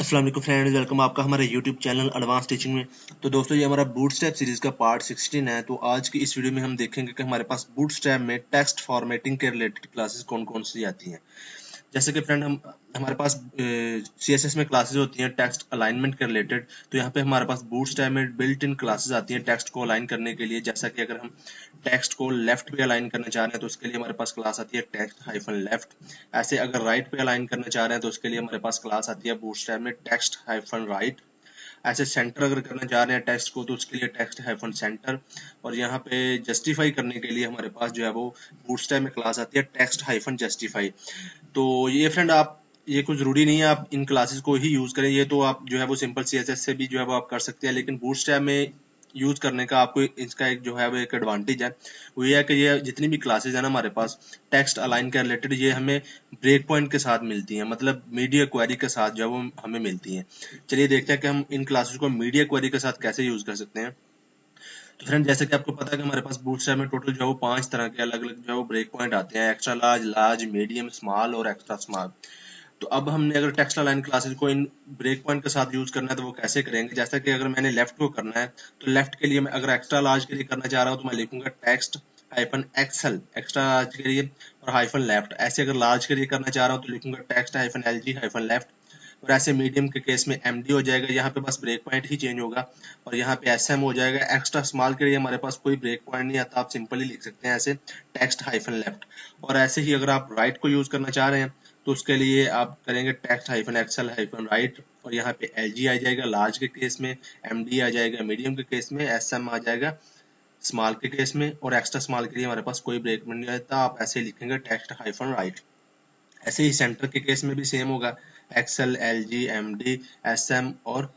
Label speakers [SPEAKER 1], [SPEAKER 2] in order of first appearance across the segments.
[SPEAKER 1] अस्सलाम वालेकुम friends, welcome आपका हमारे यूट्यूब चैनल एडवांस टीचिंग में। तो दोस्तों, ये हमारा बूटस्ट्रैप सीरीज का पार्ट 16 है। तो आज की इस वीडियो में हम देखेंगे कि हमारे पास बूटस्ट्रैप में टेक्स्ट फॉर्मेटिंग के रिलेटेड क्लासेस कौन कौन सी आती हैं। जैसे कि फ्रेंड हम हमारे पास CSS में क्लासेस होती हैं टेक्स्ट अलाइनमेंट के रिलेटेड। तो यहाँ पे हमारे पास बूटस्ट्रैप में बिल्ट इन क्लासेस आती हैं टेक्स्ट को अलाइन करने के लिए। जैसा कि अगर हम टेक्स्ट को लेफ्ट पे अलाइन करना चाह रहे हैं तो उसके लिए हमारे पास क्लास आती है टेक्स्ट हाइफन लेफ्ट। ऐसे अगर राइट पे अलाइन करना चाह रहे हैं तो उसके लिए हमारे पास क्लास आती है बूटस्ट्रैप में टेक्स्ट हाइफन राइट। ऐसे सेंटर अगर करना चाह रहे हैं टेक्स्ट को तो उसके लिए टेक्स्ट हाइफन सेंटर। और यहाँ पे जस्टिफाई करने के लिए हमारे पास जो है वो बूटस्ट्रैप में क्लास आती है टेक्स्ट हाइफन जस्टिफाई। तो ये फ्रेंड आप ये कुछ जरूरी नहीं है आप इन क्लासेस को ही यूज करें, ये तो आप जो है वो सिंपल CSS से भी जो है वो आप कर सकते हैं। लेकिन बूटस्ट्रैप में यूज करने का आपको इसका एक जो है वो एक एडवांटेज है, वो ये है कि ये जितनी भी क्लासेस है ना हमारे पास टेक्स्ट अलाइन के रिलेटेड, ये हमें ब्रेक पॉइंट के साथ मिलती हैं, मतलब मीडिया क्वेरी के साथ जो है वो हमें मिलती हैं। चलिए देखते हैं कि हम इन क्लासेस को मीडिया क्वेरी के साथ कैसे यूज कर सकते हैं। तो फ्रेंड, जैसे कि आपको पता है कि हमारे पास बूटस्ट्रैप में टोटल जो है वो 5 तरह के अलग अलग जो है वो ब्रेक पॉइंट आते हैं: extra large, large, medium, small और एक्स्ट्रा स्मॉल। तो अब हमने अगर टेक्स्ट अलाइन क्लासेस को इन ब्रेक पॉइंट के साथ यूज करना है तो वो कैसे करेंगे। जैसा कि अगर मैंने लेफ्ट को करना है तो लेफ्ट के लिए मैं अगर एक्स्ट्रा लार्ज के लिए करना चाह रहा हूँ तो मैं लिखूंगा text hyphen XL extra large के लिए और हाइफन लेफ्ट। ऐसे अगर लार्ज के लिए करना चाह रहा हूँ तो लिखूंगा text hyphen LG hyphen left. और ऐसे मीडियम के केस में MD हो जाएगा, यहाँ पे बस ब्रेक पॉइंट ही चेंज होगा। और यहाँ पे SM हो जाएगा। एक्स्ट्रा स्मॉल के लिए हमारे पास कोई ब्रेक पॉइंट नहीं आता, आप सिंपली लिख सकते हैं ऐसे टेक्स्ट हाइफन लेफ्ट। और ऐसे ही अगर आप राइट को यूज करना चाह रहे हैं तो उसके लिए आप करेंगे text hyphen XL hyphen right. और यहाँ पे LG आ जाएगा लार्ज के केस में, MD आ जाएगा मीडियम के केस में, SM आ जाएगा स्मॉल के केस में। और एक्स्ट्रा स्मॉल के लिए हमारे पास कोई ब्रेक नहीं आता, आप ऐसे लिखेंगे टेक्स्ट हाइफन राइट। ऐसे ही सेंटर के केस में भी सेम होगा, एक्सल LG MD SM और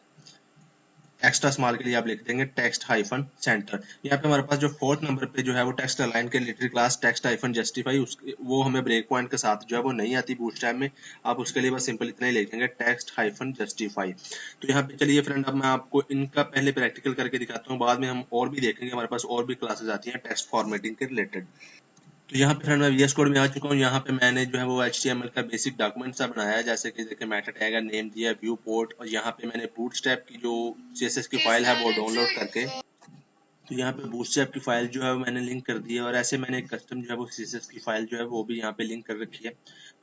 [SPEAKER 1] एक्स्ट्रा स्मॉल के लिए आप लिख देंगे टेक्स्ट हाइफन सेंटर। यहाँ पे हमारे पास जो फोर्थ नंबर पे जो है वो टेक्स्ट अलाइन के related class text hyphen justify, वो हमें ब्रेक पॉइंट के साथ जो है वो नहीं आती बूटस्ट्रैप में। आप उसके लिए बस सिंपल इतना ही लिख देंगे टेक्स्ट हाइफन जस्टिफाई। तो यहाँ पे चलिए फ्रेंड, अब मैं आपको इनका पहले प्रैक्टिकल करके दिखाता हूँ, बाद में हम और भी देखेंगे। हमारे पास और भी क्लासेस आती हैं टेक्स्ट फॉर्मेटिंग के रिलेटेड। तो यहाँ पे फ्रेंड मैं VS कोड में आ चुका हूँ। यहाँ पे मैंने जो है वो HTML का बेसिक डॉक्यूमेंट सा बनाया है, जैसे कि देखिए मेटा टैग है, नेम दिया, व्यू पोर्ट। और यहाँ पे मैंने बूटस्ट्रैप की जो CSS की फाइल है वो डाउनलोड करके, तो यहाँ पे बूटस्ट्रैप की फाइल जो है वो मैंने लिंक कर दी है। और ऐसे मैंने एक कस्टम जो है वो CSS की फाइल जो है वो भी यहाँ पे लिंक कर रखी है।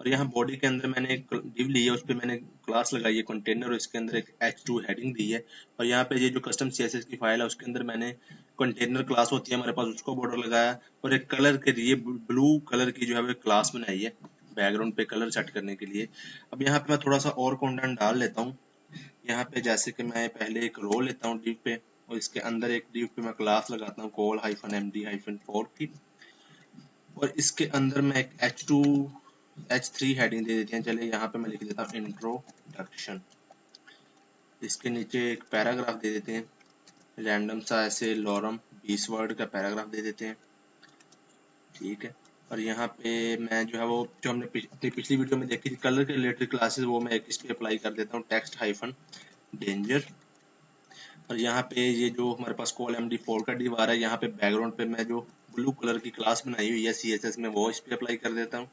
[SPEAKER 1] और यहाँ बॉडी के अंदर मैंने एक डिव ली है, उस पर मैंने क्लास लगाई है कंटेनर, और इसके अंदर एक H2 हेडिंग दी है। और यहाँ पे ये जो कस्टम CSS की फाइल है उसके अंदर मैंने कंटेनर क्लास होती है हमारे पास, उसको बॉर्डर लगाया। और एक कलर के लिए ब्लू कलर की जो है वो क्लास बनाई है बैकग्राउंड पे कलर सेट करने के लिए। अब यहाँ पे मैं थोड़ा सा और कंटेंट डाल लेता हूँ। यहाँ पे जैसे कि मैं पहले एक रो लेता हूँ div पे, और इसके अंदर एक div पे मैं क्लास लगाता हूँ कॉल हाइफन MD हाइफन 4 की। और इसके अंदर मैं एक H3 हेडिंग दे देते हैं। चलिए यहाँ पे मैं लिख देता हूँ इंट्रोडक्शन। इसके नीचे एक पैराग्राफ दे देते हैं, रैंडम सा ऐसे लॉरम 20 वर्ड का पैराग्राफ दे देते हैं, ठीक है। और यहाँ पे मैं जो है वो जो हमने अपनी पिछली वीडियो में देखी थी कलर के रिलेटेड क्लासेस, वो मैं इस पे अप्लाई कर देता हूँ टेक्स्ट हाइफन डेंजर। और यहाँ पे ये जो हमारे पास कॉल MD4 का डिव आ रहा है, यहाँ पे बैकग्राउंड पे मैं जो ब्लू कलर की क्लास बनाई हुई है CSS में वो इस पे अप्लाई कर देता हूँ।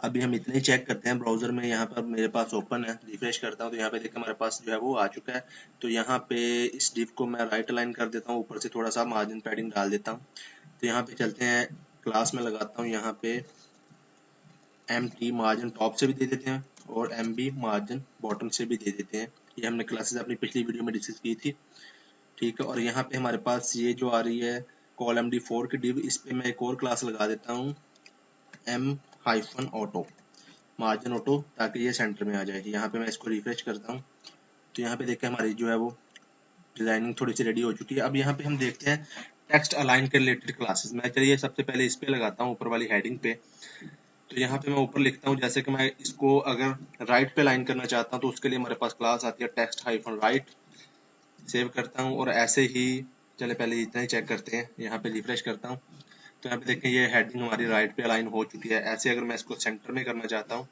[SPEAKER 1] अभी हम इतने ही चेक करते हैं ब्राउजर में, यहाँ पर मेरे पास ओपन है, रिफ्रेश करता हूँ तो यहाँ पे देखिए हमारे पास जो है वो आ चुका है। तो यहाँ पे इस डिव को मैं राइट अलाइन कर देता हूँ, ऊपर से थोड़ा सा मार्जिन पैडिंग डाल देता हूँ। तो यहाँ पे चलते हैं, क्लास में लगाता हूँ यहाँ पे MT मार्जिन टॉप से भी दे देते हैं और MB मार्जिन बॉटम से भी दे देते हैं। ये हमने क्लासेस अपनी पिछली वीडियो में डिस्कस की थी, ठीक है। और यहाँ पे हमारे पास ये जो आ रही है कॉल MD4 की डिव, इस पे मैं एक और क्लास लगा देता हूँ M hyphen auto margin auto, ताकि ये सेंटर में आ जाए। यहाँ पे मैं इसको रिफ्रेश करता हूँ तो यहाँ पे देखिए हमारी जो है वो डिजाइनिंग थोड़ी सी रेडी हो चुकी है। अब यहाँ पे हम देखते हैं टेक्स्ट अलाइन के रिलेटेड क्लासेस। मैं चलिए सबसे पहले इस पे लगाता हूँ ऊपर वाली हेडिंग पे। तो यहाँ पे मैं ऊपर लिखता हूँ, जैसे कि मैं इसको अगर राइट पे लाइन करना चाहता हूँ तो उसके लिए हमारे पास क्लास आती है टेक्स्ट हाइफन राइट। सेव करता हूँ और ऐसे ही चले पहले इतना ही चेक करते हैं, यहाँ पे रिफ्रेश करता हूँ तो यहाँ पे देखें ये हेडिंग हमारी राइट पे अलाइन हो चुकी है। ऐसे अगर मैं इसको सेंटर में करना चाहता हूँ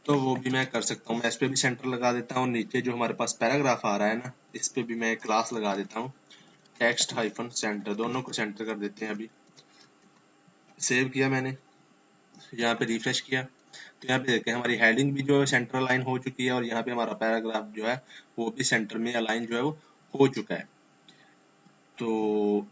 [SPEAKER 1] तो वो भी मैं कर सकता हूँ, मैं इस पे भी सेंटर लगा देता हूँ। नीचे जो हमारे पास पैराग्राफ आ रहा है ना, इस पे भी मैं क्लास लगा देता हूँ टेक्स्ट हाइफन सेंटर, दोनों को सेंटर कर देते हैं। अभी सेव किया मैंने, यहाँ पे रिफ्रेश किया तो यहाँ पे देखें हमारी हेडिंग भी जो है सेंटर अलाइन हो चुकी है और यहाँ पे हमारा पैराग्राफ जो है वो भी सेंटर में अलाइन जो है वो हो चुका है। तो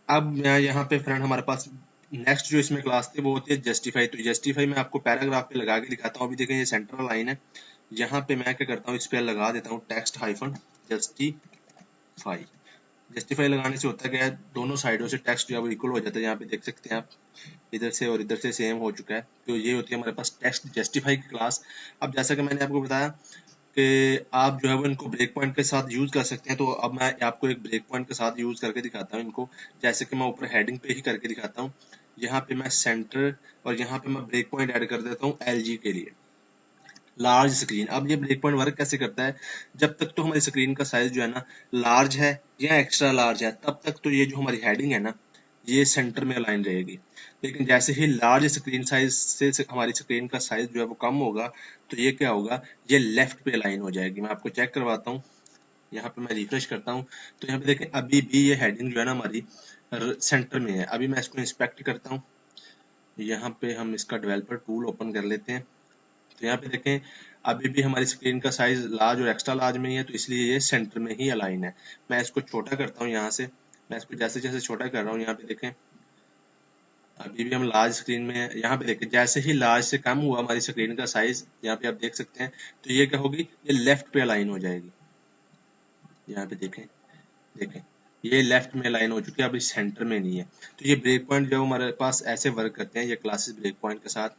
[SPEAKER 1] अब मैं यहाँ पे फ्रेंड हमारे पास नेक्स्ट जो इसमें क्लास थी वो होती है जस्टिफाई। तो जस्टिफाई मैं आपको पैराग्राफ पे लगा के दिखाता हूँ। अभी देखें ये सेंट्रल लाइन है, यहाँ पे मैं क्या करता हूँ इस पे लगा देता हूँ टेक्स्ट हाइफन जस्टिफाई। जस्टिफाई लगाने से होता है क्या है, दोनों साइडों से टेक्स्ट जो है वो इक्वल हो जाता है। यहाँ पे देख सकते हैं आप, इधर से और इधर से सेम हो चुका है। तो ये होती है हमारे पास टेक्स्ट जस्टिफाई की क्लास। अब जैसा कि मैंने आपको बताया कि आप जो है वो इनको ब्रेक पॉइंट के साथ यूज कर सकते हैं। तो अब मैं आपको एक ब्रेक पॉइंट के साथ यूज करके दिखाता हूँ इनको। जैसे कि मैं ऊपर हेडिंग पे ही करके दिखाता हूँ। यहाँ पे मैं सेंटर और यहाँ पे मैं ब्रेक पॉइंट ऐड कर देता हूँ LG के लिए, लार्ज स्क्रीन। अब ये ब्रेक पॉइंट वर्क कैसे करता है, जब तक तो हमारी स्क्रीन का साइज जो है ना लार्ज है या एक्स्ट्रा लार्ज है, तब तक तो ये जो हमारी हेडिंग है ना ये सेंटर में अलाइन रहेगी। लेकिन जैसे ही लार्ज स्क्रीन साइज से हमारी स्क्रीन का साइज जो है वो कम होगा, तो ये क्या होगा, ये लेफ्ट पे अलाइन हो जाएगी। मैं आपको चेक करवाता हूँ। यहाँ पे मैं रिफ्रेश करता हूँ तो यहाँ पे देखें अभी भी ये हेडिंग जो है ना हमारी सेंटर में है। अभी मैं इसको इंस्पेक्ट करता हूँ। यहाँ पे हम इसका डेवलपर टूल ओपन कर लेते हैं। तो यहाँ पे देखें अभी भी हमारी स्क्रीन का साइज लार्ज और एक्स्ट्रा लार्ज में ही है, तो इसलिए ये सेंटर में ही अलाइन है। मैं इसको छोटा करता हूँ। यहाँ से मैं इसको जैसे जैसे छोटा कर रहा हूँ, यहाँ पे देखें अभी भी हम लार्ज स्क्रीन में है। यहाँ पे देखें जैसे ही लार्ज से कम हुआ हमारी स्क्रीन का साइज, यहाँ पे आप देख सकते हैं, तो ये क्या होगी, ये लेफ्ट पे अलाइन हो जाएगी। यहाँ पे देखें, देखें ये लेफ्ट में लाइन हो चुकी है, अभी सेंटर में नहीं है। तो ये ब्रेक पॉइंट जो हमारे पास ऐसे वर्क करते हैं, ये क्लासेस ब्रेक पॉइंट के साथ।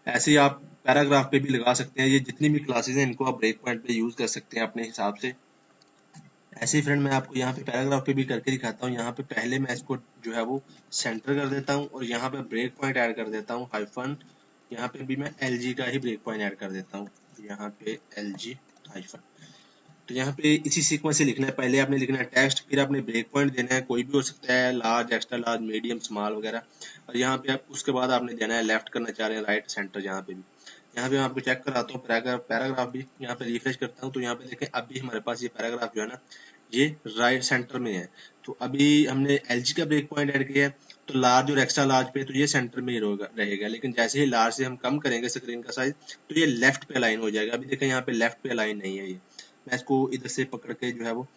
[SPEAKER 1] ऐसे ही आप पैराग्राफ पे भी लगा सकते हैं। ये जितनी भी क्लासेस हैं इनको आप ब्रेक पॉइंट पे यूज कर सकते हैं अपने हिसाब से। ऐसे ही फ्रेंड मैं आपको यहाँ पे पैराग्राफ पे भी करके दिखाता हूँ। यहाँ पे पहले मैं इसको जो है वो सेंटर कर देता हूँ और यहाँ पे ब्रेक पॉइंट ऐड कर देता हूँ हाइफन। यहाँ पे भी मैं LG का ही ब्रेक पॉइंट ऐड कर देता हूँ, यहाँ पे LG हाइफन। तो यहाँ पे इसी सीक्वेंस से लिखना है, पहले आपने लिखना है टेक्स्ट, फिर आपने ब्रेक पॉइंट देना है, कोई भी हो सकता है, large, extra large, medium, small वगैरह। और यहाँ पे आप उसके बाद आपने देना है लेफ्ट करना चाह रहे हैं, राइट, सेंटर। यहाँ पे भी, यहाँ पे मैं आपको चेक कराता हूँ पैराग्राफ भी। यहाँ पे रिफ्रेश करता हूँ तो यहाँ पे देखें अभी हमारे पास ये पैराग्राफ जो है ना ये राइट सेंटर में है। तो अभी हमने LG का ब्रेक पॉइंट ऐड किया है, तो लार्ज और एक्स्ट्रा लार्ज पे तो ये सेंटर में ही रहेगा। लेकिन जैसे ही लार्ज से हम कम करेंगे स्क्रीन का साइज, तो ये लेफ्ट पे अलाइन हो जाएगा। अभी देखें यहाँ पे लेफ्ट पे अलाइन नहीं है ये। मैं इसको इधर से पकड़ के जो है वो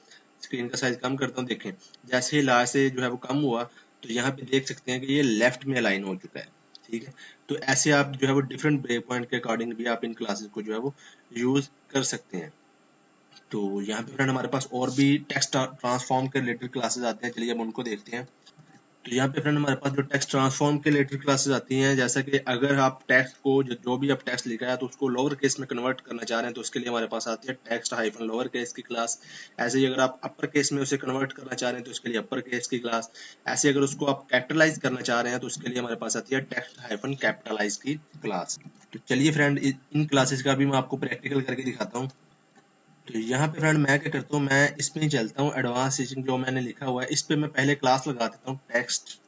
[SPEAKER 1] स्क्रीन का साइज कम करता हूँ। देखें जैसे ही लास्ट से जो है वो कम हुआ, तो यहाँ पे देख सकते हैं कि ये लेफ्ट में अलाइन हो चुका है। ठीक है, तो ऐसे आप जो है वो डिफरेंट ब्रेक पॉइंट के अकॉर्डिंग भी आप इन क्लासेस को जो है वो यूज कर सकते हैं। तो यहाँ पे फ्रेंड हमारे पास और भी टेक्स्ट ट्रांसफॉर्म के रिलेटेड क्लासेस आते हैं, चलिए अब उनको देखते हैं। तो यहाँ पे फ्रेंड हमारे पास जो टेक्स्ट ट्रांसफॉर्म के रिलेटेड क्लासेस आती हैं, जैसा कि अगर आप टेक्स्ट को जो भी आप टेक्स्ट लिखा है तो उसको लोअर केस में कन्वर्ट करना चाह रहे हैं, तो उसके लिए हमारे पास आती है टेक्स्ट हाइफन लोअर केस की क्लास। ऐसे ही अगर आप अपर केस में उसे कन्वर्ट करना चाह रहे हैं तो उसके लिए अपर केस की क्लास। ऐसे अगर उसको आप कैपिटलाइज करना चाह रहे हैं तो उसके लिए हमारे पास आती है टेक्स्ट हाइफन कैपिटलाइज की क्लास। तो चलिए फ्रेंड इन क्लासेस का भी मैं आपको प्रैक्टिकल करके दिखाता हूँ। तो यहाँ पे फ्रेंड मैं क्या करता हूँ, मैं इसमें चलता हूँ एडवांस टीचिंग जो मैंने लिखा हुआ है इस पे मैं पहले क्लास लगा देता हूँ टेक्स्ट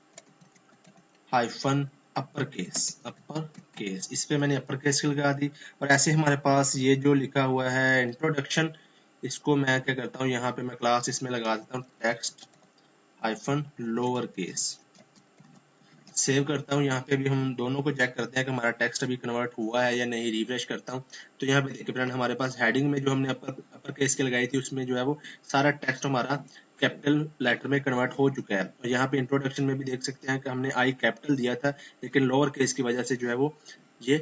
[SPEAKER 1] हाइफन अपर केस। इस पे मैंने अपर केस लगा दी। और ऐसे हमारे पास ये जो लिखा हुआ है इंट्रोडक्शन, इसको मैं क्या करता हूँ, यहाँ पे मैं क्लास इसमें लगा देता हूँ text hyphen lower case. Save करता हूँ। यहाँ पे भी हम दोनों को चेक करते हैं कि हमारा टेक्स्ट अभी कन्वर्ट हुआ है या नहीं। रिफ्रेश करता हूँ तो यहाँ पे देखिए फ्रेंड हमारे पास हेडिंग में जो हमने अपर केस के लगाई थी उसमें जो है वो सारा टेक्स्ट हमारा कैपिटल लेटर में कन्वर्ट हो चुका है। और यहाँ पे इंट्रोडक्शन में भी देख सकते हैं कि हमने आई कैपिटल दिया था, लेकिन लोअर केस की वजह से जो है वो ये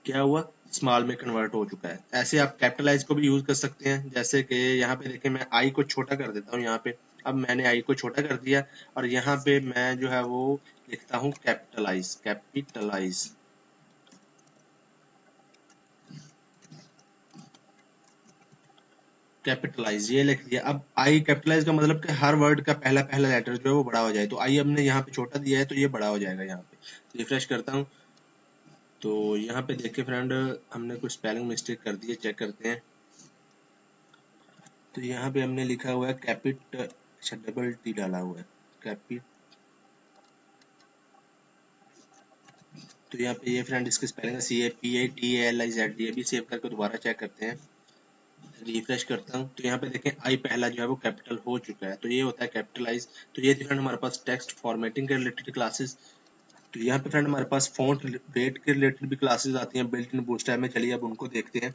[SPEAKER 1] क्या हुआ, स्मॉल में कन्वर्ट हो चुका है। ऐसे आप कैपिटलाइज को भी यूज कर सकते हैं। जैसे कि यहाँ पे देखिए मैं आई को छोटा कर देता हूँ। यहाँ पे अब मैंने आई को छोटा कर दिया और यहाँ पे मैं जो है वो लिखता हूँ कैपिटलाइज कैपिटलाइज, ये लिख दिया। अब आई कैपिटलाइज का मतलब कि हर वर्ड का पहला पहला लेटर जो है वो बड़ा हो जाए। तो आई हमने यहाँ पे छोटा दिया है तो ये बड़ा हो जाएगा। यहाँ पे रिफ्रेश करता हूँ तो यहाँ पे देखिए फ्रेंड हमने कुछ स्पेलिंग मिस्टेक कर दी है, चेक करते हैं। तो यहाँ पे हमने लिखा हुआ है अच्छा डबल टी डाला हुआ है कैपिट। तो यहाँ पे ये फ्रेंड इसकी स्पेलिंग CAPITALIZ, ये भी सेव करके दोबारा चेक करते हैं। रिफ्रेश करता हूँ तो यहाँ पे देखें आई पहला जो है वो कैपिटल हो चुका है, तो ये होता है कैपिटलाइज। तो ये फ्रेंड हमारे पास टेक्स्ट फॉर्मेटिंग के रिलेटेड क्लासेस। तो यहाँ पे फ्रेंड हमारे पास फॉन्ट वेट के रिलेटेड भी क्लासेस आती हैं बिल्ट इन बूटस्ट्रैप में। चलिए अब उनको देखते हैं।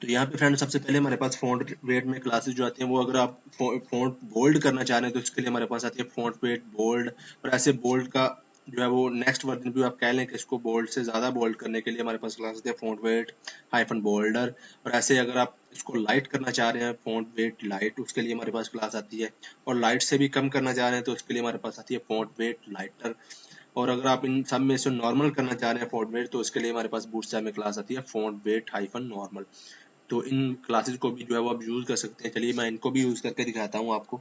[SPEAKER 1] तो यहाँ पे फ्रेंड सबसे पहले हमारे पास फॉन्ट वेट में क्लासेस जो आती हैं, वो अगर आप फॉन्ट बोल्ड करना चाह रहे हैं तो उसके लिए हमारे पास आती है फॉन्ट वेट बोल्ड। और ऐसे बोल्ड का जो है वो नेक्स्ट वर्जन भी आप कह लें कि इसको बोल्ड से ज़्यादा बोल्ड करने के लिए हमारे पास क्लास आती है फॉन्ट वेट हाइफन बोल्डर। और ऐसे अगर आप इसको लाइट करना चाह रहे हैं फॉन्ट वेट लाइट, उसके लिए हमारे पास क्लास आती है। और लाइट से भी कम करना चाह रहे हैं तो उसके लिए हमारे पास आती है फॉन्ट वेट लाइटर। और अगर आप इन सब में से नॉर्मल करना चाह रहे हैं फॉन्ट वेट, तो उसके लिए हमारे पास बूटस्ट्रैप में क्लास आती है फॉन्ट वेट हाइफन नॉर्मल। तो इन क्लासेस को भी जो है वो आप यूज़ कर सकते हैं। चलिए मैं इनको भी यूज़ करके दिखाता हूँ आपको।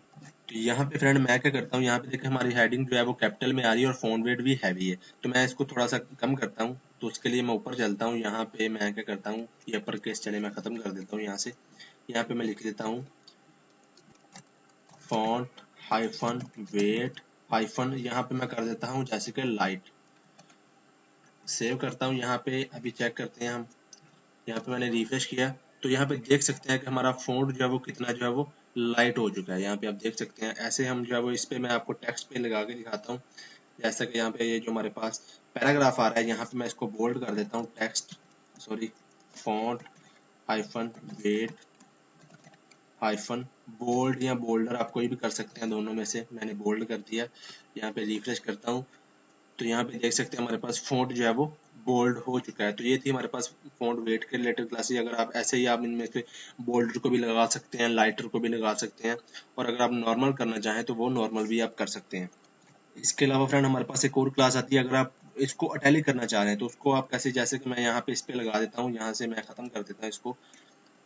[SPEAKER 1] तो यहाँ पे फ्रेंड मैं क्या करता हूँ, यहाँ पे देखिए हमारी हेडिंग जो है वो कैपिटल में आ रही है और फॉन्ट वेट भी हैवी है। तो मैं इसको थोड़ा सा कम करता हूँ। तो उसके लिए मैं ऊपर चलता हूँ। यहाँ पे मैं क्या करता हूँ, ये अपर केस चले मैं ख़त्म कर देता हूँ यहाँ से। यहाँ पे मैं लिख देता हूँ फॉन्ट हाइफन वेट हाइफन, यहाँ पे मैं कर देता हूँ जैसे कि लाइट। सेव करता हूँ। यहाँ पे अभी चेक करते हैं हम। यहाँ पे मैंने रिफ्रेश किया तो यहाँ पे देख सकते हैं कि हमारा फॉन्ट जो है वो कितना जो है वो लाइट हो चुका है। यहाँ पे आप देख सकते हैं। ऐसे हम जो है वो इस पे मैं आपको टेक्स्ट पे लगा के दिखाता हूँ। जैसा कि यहाँ पे ये जो हमारे पास पैराग्राफ आ रहा है, यहाँ पे मैं इसको बोल्ड कर देता हूँ। Text sorry font hyphen weight hyphen bold या बोल्डर, आप कोई भी कर सकते हैं दोनों में से। मैंने बोल्ड कर दिया। यहाँ पे रिफ्रेश करता हूँ तो यहाँ पे देख सकते हैं हमारे पास फ़ॉन्ट जो है वो बोल्ड हो चुका है। तो ये थी हमारे पास फ़ॉन्ट वेट के रिलेटेड क्लासेस। अगर आप ऐसे ही आप इनमें से बोल्डर को भी लगा सकते हैं, लाइटर को भी लगा सकते हैं। और अगर आप नॉर्मल करना चाहें तो वो नॉर्मल भी आप कर सकते हैं। इसके अलावा फ्रेंड हमारे पास एक और क्लास आती है। अगर आप इसको अटैलिक करना चाह रहे हैं तो उसको आप कैसे, जैसे कि मैं यहाँ पे इस पे लगा देता हूँ। यहाँ से मैं ख़त्म कर देता हूँ इसको,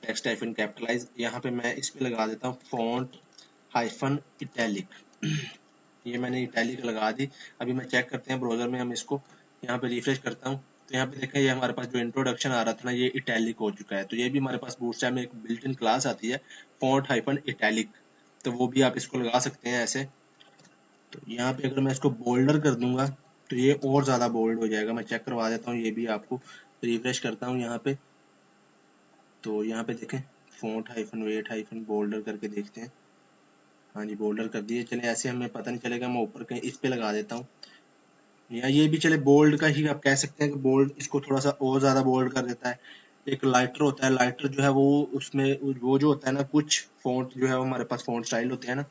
[SPEAKER 1] टेक्स्ट हाइफन कैपिटलाइज। यहाँ पे मैं इस पे लगा देता हूँ फॉन्ट हाइफन इटैलिक। ये मैंने इटैलिक लगा दी। अभी मैं चेक करते हैं ब्राउजर में, हम इसको यहाँ पे रिफ्रेश करता हूँ तो यहाँ पे देखें ये हमारे पास जो इंट्रोडक्शन आ रहा था ना, ये इटैलिक हो चुका है। तो ये भी हमारे पास बूटस्ट्रैप में एक बिल्ट इन क्लास आती है फॉन्ट हाइफन इटैलिक। तो वो भी आप इसको लगा सकते हैं ऐसे। तो यहाँ पे अगर मैं इसको बोल्डर कर दूंगा तो ये और ज़्यादा बोल्ड हो जाएगा। मैं चेक करवा देता हूँ ये भी आपको। रिफ्रेश करता हूँ यहाँ पे तो यहाँ पे देखें font hyphen weight hyphen bolder करके देखते हैं। हाँ जी बोल्डर कर दिए। चले ऐसे हमें पता नहीं चलेगा, मैं ऊपर कहीं इस पे लगा देता हूँ। या ये भी चले बोल्ड का ही आप कह सकते हैं कि बोल्ड इसको थोड़ा सा और ज़्यादा बोल्ड कर देता है। एक लाइटर होता है, लाइटर जो है वो उसमें वो जो होता है ना, कुछ फॉन्ट जो है वो हमारे पास फॉन्ट स्टाइल होते हैं ना,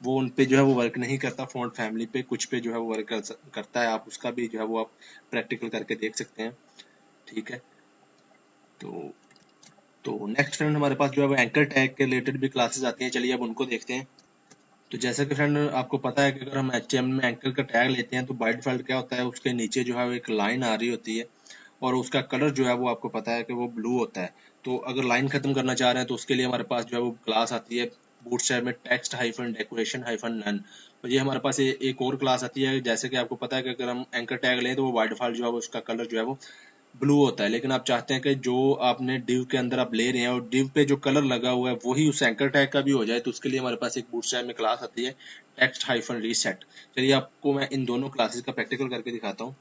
[SPEAKER 1] वो उन पे जो है वो वर्क नहीं करता फॉन्ट फैमिली पे, कुछ पे जो है वो वर्क करता है। आप उसका भी जो है वो आप प्रैक्टिकल करके देख सकते हैं। ठीक है। तो नेक्स्ट फ्रेंड हमारे पास जो है वो एंकर टैग के रिलेटेड भी क्लासेस आती हैं। चलिए अब उनको देखते हैं। तो जैसा कि फ्रेंड आपको पता है कि अगर हम HTML में एंकर का टैग लेते हैं तो बाय डिफॉल्ट क्या होता है, उसके नीचे जो है वो एक लाइन आ रही होती है और उसका कलर जो है वो आपको पता है कि वो ब्लू होता है। तो अगर लाइन खत्म करना चाह रहे हैं तो उसके लिए हमारे पास जो है वो क्लास आती है बूटस्ट्रैप में text hyphen decoration hyphen none. और ये हमारे पास एक और क्लास आती है। जैसे कि आपको पता है कि अगर हम एंकर टैग लें तो वो बाय डिफॉल्ट जो है वो उसका कलर जो है वो ब्लू होता है। लेकिन आप चाहते हैं कि जो आपने div के अंदर आप ले रहे हैं और div पे जो कलर लगा हुआ है वही उस एंकर टैग का भी हो जाए, तो उसके लिए हमारे पास एक बूटस्ट्रैप में क्लास आती है टेक्स्ट हाइफन रीसेट। चलिए आपको मैं इन दोनों क्लासेस का प्रैक्टिकल करके दिखाता हूँ।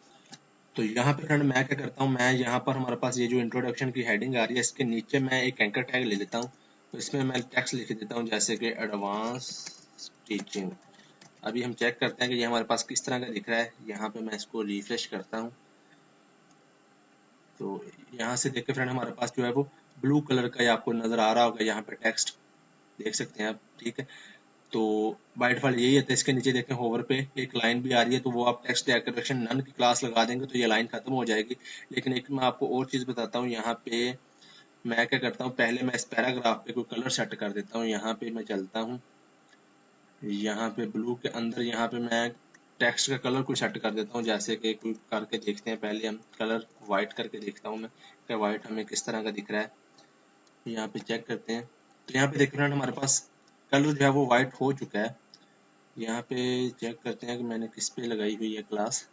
[SPEAKER 1] तो यहाँ पे फ्रेंड मैं क्या करता हूँ, मैं यहाँ पर हमारे पास ये जो इंट्रोडक्शन की हेडिंग आ रही है इसके नीचे मैं एक एंकर टैग ले लेता हूँ। तो इसमें मैं टेक्स्ट लिख देता हूँ जैसे कि एडवांस टीचिंग। अभी हम चेक करते हैं कि ये हमारे पास किस तरह का दिख रहा है। यहाँ पे मैं इसको रिफ्रेश करता हूँ तो यहाँ से देख के फ्रेंड हमारे पास जो है वो ब्लू कलर का, ये आपको नज़र आ रहा होगा यहाँ पे टेक्स्ट देख सकते हैं आप। ठीक है। तो बाय डिफॉल्ट यही है। तो इसके नीचे देखें होवर पे एक लाइन भी आ रही है, तो वो आप टेक्स्ट डेकोरेशन नन की क्लास लगा देंगे तो ये लाइन खत्म हो जाएगी। लेकिन एक मैं आपको और चीज़ बताता हूँ। यहाँ पे मैं क्या करता हूँ, पहले मैं इस पैराग्राफ पे कोई कलर सेट कर देता हूँ। यहाँ पे मैं चलता हूँ, यहाँ पे ब्लू के अंदर यहाँ पे मैं टेक्स्ट का कलर कोई सेट कर देता हूँ। जैसे कि कोई करके देखते हैं। पहले हम कलर वाइट करके देखता हूँ मैं कि वाइट हमें किस तरह का दिख रहा है। यहाँ पे चेक करते हैं तो यहाँ पे देख रहे हैं हमारे पास कलर जो है वो वाइट हो चुका है। यहाँ पे चेक करते हैं कि मैंने किस पे लगाई हुई है क्लास।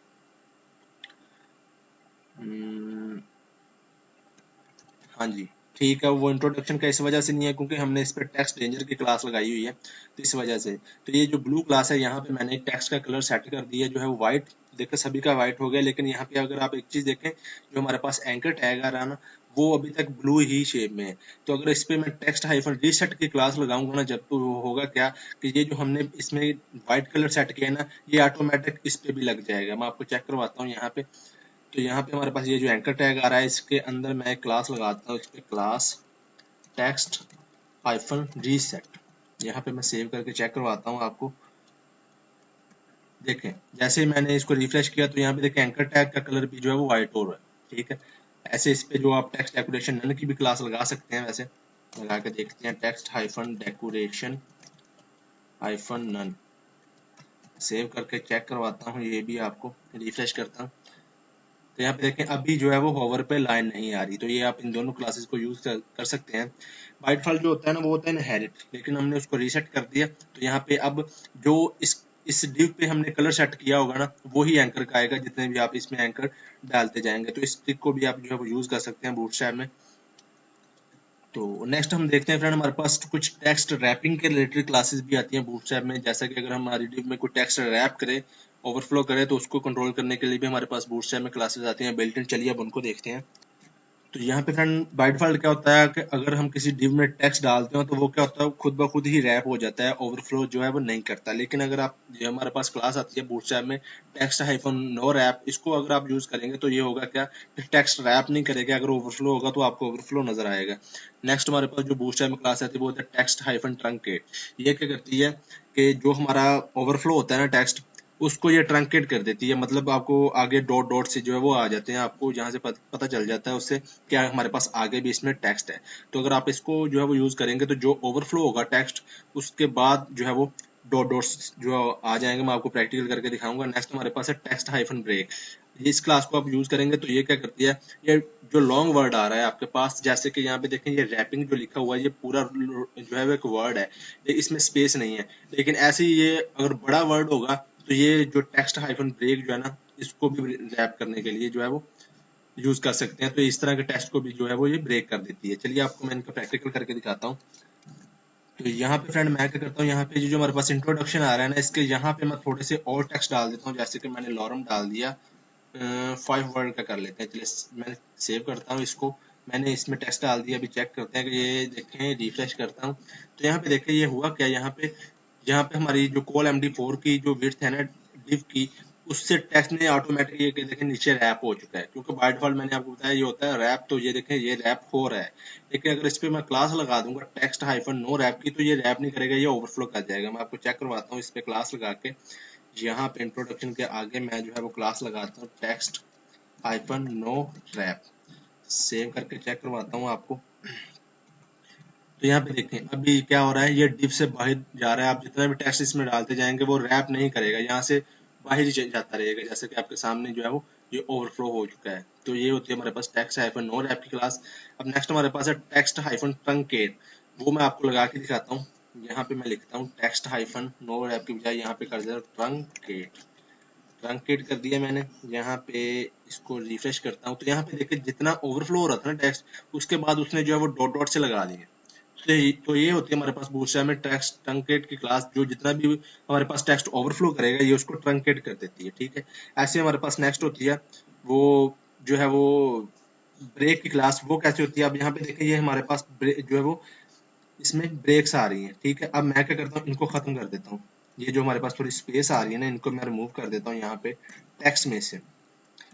[SPEAKER 1] हाँ जी ठीक है। वो इंट्रोडक्शन का इस वजह से नहीं है क्योंकि हमने इस पर टेक्स्ट रेंजर की क्लास लगाई हुई है, तो इस वजह से। तो ये जो ब्लू क्लास है यहाँ पे मैंने एक टेक्स्ट का कलर सेट कर दिया जो है वो वाइट। देखो सभी का वाइट हो गया। लेकिन यहाँ पे अगर आप एक चीज़ देखें, जो हमारे पास एंकर टैग आ रहा है ना, वो अभी तक ब्लू ही शेप में है। तो अगर इस पे मैं टेक्स्ट हाइफन रीसेट की क्लास लगाऊंगा ना जब, तो वो होगा क्या कि ये जो हमने इसमें व्हाइट कलर सेट किया है ना, ये ऑटोमेटिक इस पे भी लग जाएगा। मैं आपको चेक करवाता हूँ यहाँ पे। तो यहाँ पे हमारे पास ये जो एंकर टैग आ रहा है, इसके अंदर मैं एक क्लास लगाता हूँ, इस पे क्लास टेक्स्ट हाइफन रीसेट। यहाँ पे मैं सेव करके चेक करवाता हूँ आपको। देखें जैसे ही मैंने इसको रिफ्रेश किया तो यहाँ पे देखें एंकर टैग का कलर भी जो है वो व्हाइट हो रहा है। ठीक है, ऐसे इस पे जो आप टेक्स्ट डेकोरेशन नन की भी क्लास लगा सकते हैं। वैसे लगा के देखते हैं, text hyphen decoration hyphen none, save करके चेक करवाता हूँ, ये भी आपको रिफ्रेश करता हूँ। तो यहाँ पे देखें अभी जो है वो होवर पे लाइन नहीं आ रही। तो ये आप इन दोनों क्लासेस को यूज कर सकते हैं। बाय डिफॉल्ट जो होता है ना वो होता है इनहेरिट, लेकिन हमने उसको रीसेट कर दिया। तो यहाँ पे अब जो इस डिव पे हमने कलर सेट किया होगा ना, वो ही एंकर का आएगा जितने भी आप इसमें एंकर डालते जाएंगे। तो इस ट्रिक को भी आप जो है वो यूज कर सकते हैं बूटस्ट्रैप में। तो नेक्स्ट हम देखते हैं फ्रेंड, हमारे पास कुछ टेक्स्ट रैपिंग के रिलेटेड क्लासेस भी आती हैं बूटस्ट्रैप में। जैसा कि अगर हमारी डिव में कोई टेक्स्ट रैप करे, ओवरफ्लो करे, तो उसको कंट्रोल करने के लिए भी हमारे पास बूटस्ट्रैप में क्लासेस आती हैं बिल्ट इन। चलिए अब उनको देखते हैं। तो यहाँ पे फ्रेंड बाय डिफॉल्ट क्या होता है कि अगर हम किसी डिव में टेक्स्ट डालते हो तो वो क्या होता है, खुद ब खुद ही रैप हो जाता है, ओवरफ्लो जो है वो नहीं करता। लेकिन अगर आप, जो हमारे पास क्लास आती है बूटस्ट्रैप में टेक्स्ट हाइफन नो रैप, इसको अगर आप यूज करेंगे तो ये होगा क्या कि टेक्स्ट रैप नहीं करेगा। अगर ओवरफ्लो होगा तो आपको ओवरफ्लो नजर आएगा। नेक्स्ट हमारे पास जो बूटस्ट्रैप में क्लास आती है वो होता है टेक्स्ट हाइफन ट्रंकेट। ये क्या करती है कि जो हमारा ओवरफ्लो होता है ना टेक्स्ट, उसको ये ट्रंकेट कर देती है। मतलब आपको आगे डॉट डॉट से जो है वो आ जाते हैं, आपको जहाँ से पता चल जाता है उससे क्या हमारे पास आगे भी इसमें टेक्स्ट है। तो अगर आप इसको जो है वो यूज करेंगे तो जो ओवरफ्लो होगा टेक्स्ट, उसके बाद जो है वो डॉट डॉट्स जो आ जाएंगे। मैं आपको प्रैक्टिकल करके दिखाऊंगा। नेक्स्ट हमारे पास है टेक्स्ट हाइफन ब्रेक। इस क्लास को आप यूज करेंगे तो ये क्या करती है, ये जो लॉन्ग वर्ड आ रहा है आपके पास, जैसे कि यहाँ पे देखें ये रैपिंग जो लिखा हुआ है, ये पूरा जो है वो एक वर्ड है, ये इसमें स्पेस नहीं है। लेकिन ऐसे ही ये अगर बड़ा वर्ड होगा तो ये जो टेक्स्ट हाइफन ब्रेक जो है ना, इसको भी रैप करने के लिए जो है वो यूज कर सकते हैं। तो इस तरह के टेक्स्ट को भी जो है वो ये ब्रेक कर देती है। चलिए आपको मैं इनका प्रैक्टिकल करके दिखाता हूँ। तो यहाँ पे फ्रेंड मैं क्या करता हूँ, यहाँ पे जो हमारे पास इंट्रोडक्शन आ रहा है ना, इसके यहाँ पे मैं थोड़े से और टेक्स्ट डाल देता हूँ। जैसे कि मैंने लॉरम डाल दिया, 5 वर्ड का कर लेते हैं। चलिए मैं सेव करता हूँ इसको। मैंने इसमें टेक्स्ट डाल दिया। अभी चेक करते हैं कि ये देखें, रिफ्रेश करता हूँ तो यहाँ पे देखें ये हुआ क्या। यहाँ पे हमारी जो कॉल MD4 की जो विड्थ है ना डिव की, उससे टेक्स्ट ने ऑटोमेटिकली ये देखें नीचे रैप हो चुका है। क्योंकि बाय डिफॉल्ट मैंने आपको बताया ये होता है रैप, तो ये देखें ये रैप हो रहा है। लेकिन अगर इस पे मैं क्लास लगा दूंगा टेक्स्ट हाइफन नो रैप की, तो ये रैप नहीं करेगा, ये ओवरफ्लो कर जाएगा। मैं आपको चेक करवाता हूँ इस पे क्लास लगा के। यहाँ पे इंट्रोडक्शन के आगे मैं जो है वो क्लास लगाता हूँ text hyphen no wrap, save करके चेक करवाता हूँ आपको। तो यहाँ पे देखें अभी क्या हो रहा है, ये डिव से बाहर जा रहा है। आप जितना भी टेक्स्ट इसमें डालते जाएंगे वो रैप नहीं करेगा, यहाँ से बाहर ही जाता रहेगा। जैसे कि आपके सामने जो है वो ये ओवरफ्लो हो चुका है। तो ये होती है हमारे पास टेक्स्ट हाइफन नो रैप की क्लास। अब नेक्स्ट हमारे पास है टेक्स्ट हाइफन ट्रंकेट। वो मैं आपको लगा के दिखाता हूँ। यहाँ पे मैं लिखता हूँ टेक्स्ट हाइफन नो रैप की बजाय यहाँ पे कर देता हूँ ट्रंकेट। ट्रंकेट कर दिया मैंने। यहाँ पे इसको रिफ्रेश करता हूँ तो यहाँ पे देखिए जितना ओवरफ्लो हो रहा था ना टेक्स्ट, उसके बाद उसने जो है वो डॉट डॉट से लगा दिए। तो ये होती है हमारे पास बूटस्ट्रैप में टेक्स्ट ट्रंकेट की क्लास। जो जितना भी हमारे पास टेक्स्ट ओवरफ्लो करेगा ये उसको ट्रंकेट कर देती है। ठीक है, ऐसे हमारे पास नेक्स्ट होती है वो जो है वो ब्रेक की क्लास। वो कैसे होती है, अब यहाँ पे देखिए ये हमारे पास जो है वो इसमें ब्रेक्स आ रही हैं। ठीक है, अब मैं क्या करता हूँ, इनको खत्म कर देता हूँ। ये जो हमारे पास थोड़ी स्पेस आ रही है ना, इनको मैं रिमूव कर देता हूँ यहाँ पे टेक्स्ट में से।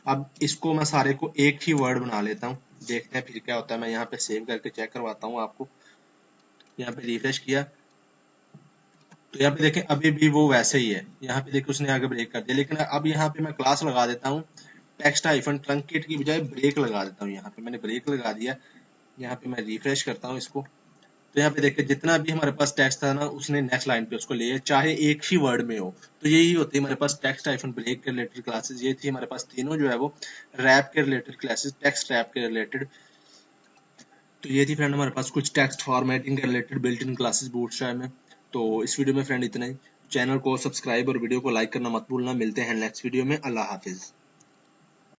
[SPEAKER 1] अब इसको मैं सारे को एक ही वर्ड बना लेता हूँ। देखते हैं फिर क्या होता है। मैं यहाँ पे सेव करके चेक करवाता हूँ आपको। यहाँ पे रिफ्रेश किया तो यहाँ पे देखें अभी भी वो वैसे ही है। यहाँ पे देखिए उसने आगे ब्रेक कर दिया। लेकिन अब यहाँ पे मैं क्लास लगा देता हूँ टेक्स्ट हाइफन ट्रंकेट की बजाय ब्रेक लगा देता हूँ। यहाँ पे मैंने ब्रेक लगा दिया। यहाँ पे मैं रिफ्रेश करता हूँ इसको। तो यहाँ पे देखिए जितना भी हमारे पास टेक्स्ट था ना, उसने नेक्स्ट लाइन पे उसको लिया, चाहे एक ही वर्ड में हो। तो यही होती है हमारे पास टेक्स्ट हाइफन ब्रेक के रिलेटेड क्लासेस। ये थी हमारे पास तीनों जो है वो रैप के रिलेटेड क्लासेस, टेक्स्ट रैप के रिलेटेड। तो ये थी फ्रेंड हमारे पास कुछ टेक्स्ट फॉर्मेटिंग के related built in classes bootstrap में। तो इस वीडियो में फ्रेंड इतना ही। चैनल को सब्सक्राइब और वीडियो को लाइक करना मत भूलना। मिलते हैं नेक्स्ट वीडियो में। अल्लाह हाफिज।